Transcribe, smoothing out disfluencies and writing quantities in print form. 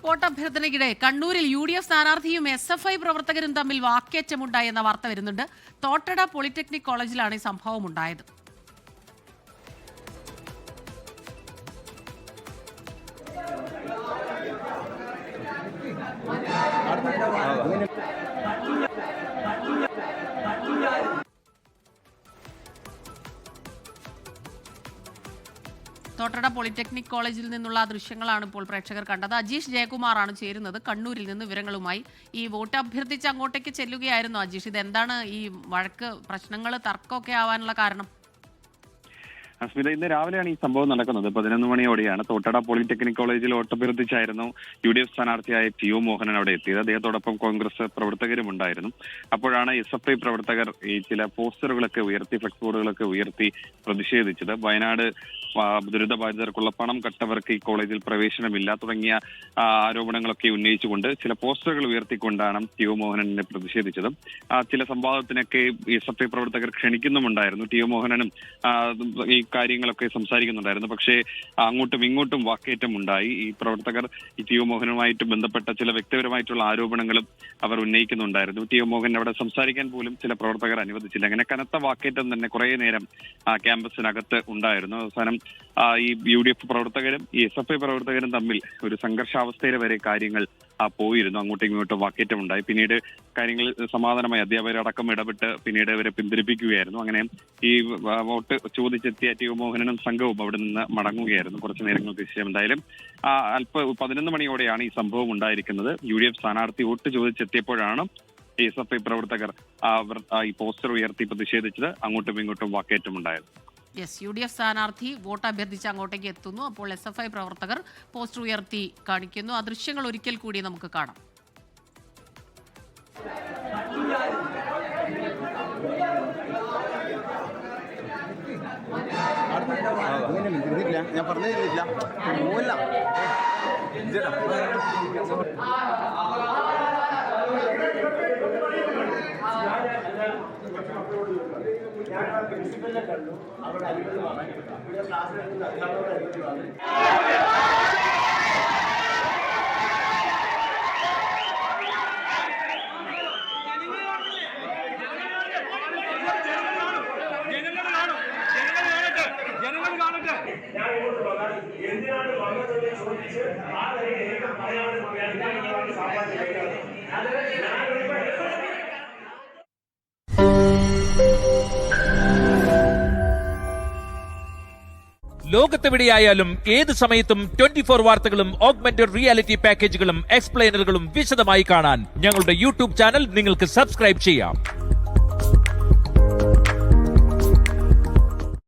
വോട്ടഭ്യർത്ഥനയ്ക്കിടെ കണ്ണൂരിൽ UDF സ്ഥാനാർത്ഥിയും SFI പ്രവർത്തകരും തമ്മിൽ വാക്കേറ്റമുണ്ടായെന്ന വാർത്ത വരുന്നുണ്ട്. തോട്ടട പോളിടെക്നിക് കോളേജിലാണ് ഈ സംഭവം ഉണ്ടായത്. തോട്ടട പോളിടെക്നിക് കോളേജിൽ നിന്നുള്ള ദൃശ്യങ്ങളാണ് ഇപ്പോൾ പ്രേക്ഷകർ കണ്ടത്. അജീഷ് ജയകുമാറാണ് ചേരുന്നത് കണ്ണൂരിൽ നിന്ന് വിവരങ്ങളുമായി. ഈ വോട്ട് അഭ്യർത്ഥിച്ച് അങ്ങോട്ടേക്ക് ചെല്ലുകയായിരുന്നു അജീഷ്. ഇതെന്താണ് ഈ വഴക്ക്, പ്രശ്നങ്ങൾ, തർക്കമൊക്കെ ആവാനുള്ള കാരണം? അസ്മിത, ഇന്ന് രാവിലെയാണ് ഈ സംഭവം നടക്കുന്നത്. 11 മണിയോടെയാണ് തോട്ടട പോളിടെക്നിക് കോളേജിൽ വോട്ടഭ്യർത്ഥിച്ചായിരുന്നു UDF സ്ഥാനാർത്ഥിയായ TO മോഹനൻ അവിടെ എത്തിയത്. അദ്ദേഹത്തോടൊപ്പം കോൺഗ്രസ് പ്രവർത്തകരും ഉണ്ടായിരുന്നു. അപ്പോഴാണ് SFI പ്രവർത്തകർ ഈ ചില പോസ്റ്ററുകളൊക്കെ ഉയർത്തി, ഫ്ലക്സ് ബോർഡുകളൊക്കെ ഉയർത്തി പ്രതിഷേധിച്ചത്. വയനാട് ദുരിതബാധിതർക്കുള്ള പണം കട്ടവർക്ക് ഈ കോളേജിൽ പ്രവേശനമില്ല തുടങ്ങിയ ആരോപണങ്ങളൊക്കെ ഉന്നയിച്ചുകൊണ്ട് ചില പോസ്റ്ററുകൾ ഉയർത്തിക്കൊണ്ടാണ് TO മോഹനനെ പ്രതിഷേധിച്ചത്. ചില സംവാദത്തിനൊക്കെ SFI പ്രവർത്തകർ ക്ഷണിക്കുന്നുമുണ്ടായിരുന്നു. TO മോഹനനും ഈ കാര്യങ്ങളൊക്കെ സംസാരിക്കുന്നുണ്ടായിരുന്നു. പക്ഷേ അങ്ങോട്ടും ഇങ്ങോട്ടും വാക്കേറ്റം ഉണ്ടായി. ഈ പ്രവർത്തകർ ഈ TO മോഹനുമായിട്ട് ബന്ധപ്പെട്ട ചില വ്യക്തിപരമായിട്ടുള്ള ആരോപണങ്ങളും അവർ ഉന്നയിക്കുന്നുണ്ടായിരുന്നു. TO മോഹൻ അവിടെ സംസാരിക്കാൻ പോലും ചില പ്രവർത്തകർ അനുവദിച്ചില്ല. അങ്ങനെ കനത്ത വാക്കേറ്റം തന്നെ കുറെ നേരം ക്യാമ്പസിനകത്ത് ഉണ്ടായിരുന്നു. അവസാനം ഈ UDF പ്രവർത്തകരും ഈ SFI പ്രവർത്തകരും തമ്മിൽ ഒരു സംഘർഷാവസ്ഥയിൽ വരെ കാര്യങ്ങൾ പോയിരുന്നു. അങ്ങോട്ടും ഇങ്ങോട്ടും വാക്കേറ്റം ഉണ്ടായി. പിന്നീട് കാര്യങ്ങൾ സമാധാനമായി അധ്യാപകരടക്കം ഇടപെട്ട് പിന്നീട് അവരെ പിന്തിരിപ്പിക്കുകയായിരുന്നു. അങ്ങനെ ഈ വോട്ട് ചോദിച്ചെത്തിയ TO മോഹനനും സംഘവും അവിടെ നിന്ന് മടങ്ങുകയായിരുന്നു കുറച്ചു നേരങ്ങൾക്ക് ശേഷം. എന്തായാലും 11 മണിയോടെയാണ് ഈ സംഭവം ഉണ്ടായിരിക്കുന്നത്. UDF സ്ഥാനാർത്ഥി വോട്ട് ചോദിച്ചെത്തിയപ്പോഴാണ് SFI പ്രവർത്തകർ ഈ പോസ്റ്റർ ഉയർത്തി പ്രതിഷേധിച്ചത്. അങ്ങോട്ടും ഇങ്ങോട്ടും വാക്കേറ്റം ഉണ്ടായത്. UDF സ്ഥാനാർത്ഥി വോട്ട് അഭ്യർത്ഥിച്ച് അങ്ങോട്ടേക്ക് എത്തുന്നു. അപ്പോൾ SFI പ്രവർത്തകർ പോസ്റ്റർ ഉയർത്തി കാണിക്കുന്നു. ആ ദൃശ്യങ്ങൾ ഒരിക്കൽ കൂടി നമുക്ക് കാണാം. ഞാൻ പറഞ്ഞില്ല പ്രിൻസിപ്പലിനെ കണ്ടു. അവിടെ അധികമാണ് ഇവിടെ ക്ലാസ്സിലെടുക്കുന്ന അധ്യാപകരുടെ അധികമാണ്. ഞാൻ ഇങ്ങോട്ട് വന്നാൽ എന്തിനാണ് വന്നതെന്ന് ചോദിച്ച് ആ നിലയിൽ പറയാൻ സാമാന്യ ലോകത്തെവിടെയായാലും ഏത് സമയത്തും 24 വാർത്തകളും ഓഗ്മെന്റഡ് റിയാലിറ്റി പാക്കേജുകളും എക്സ്പ്ലെയിനറുകളും വിശദമായി കാണാൻ ഞങ്ങളുടെ YouTube ചാനൽ നിങ്ങൾക്ക് സബ്സ്ക്രൈബ് ചെയ്യാം.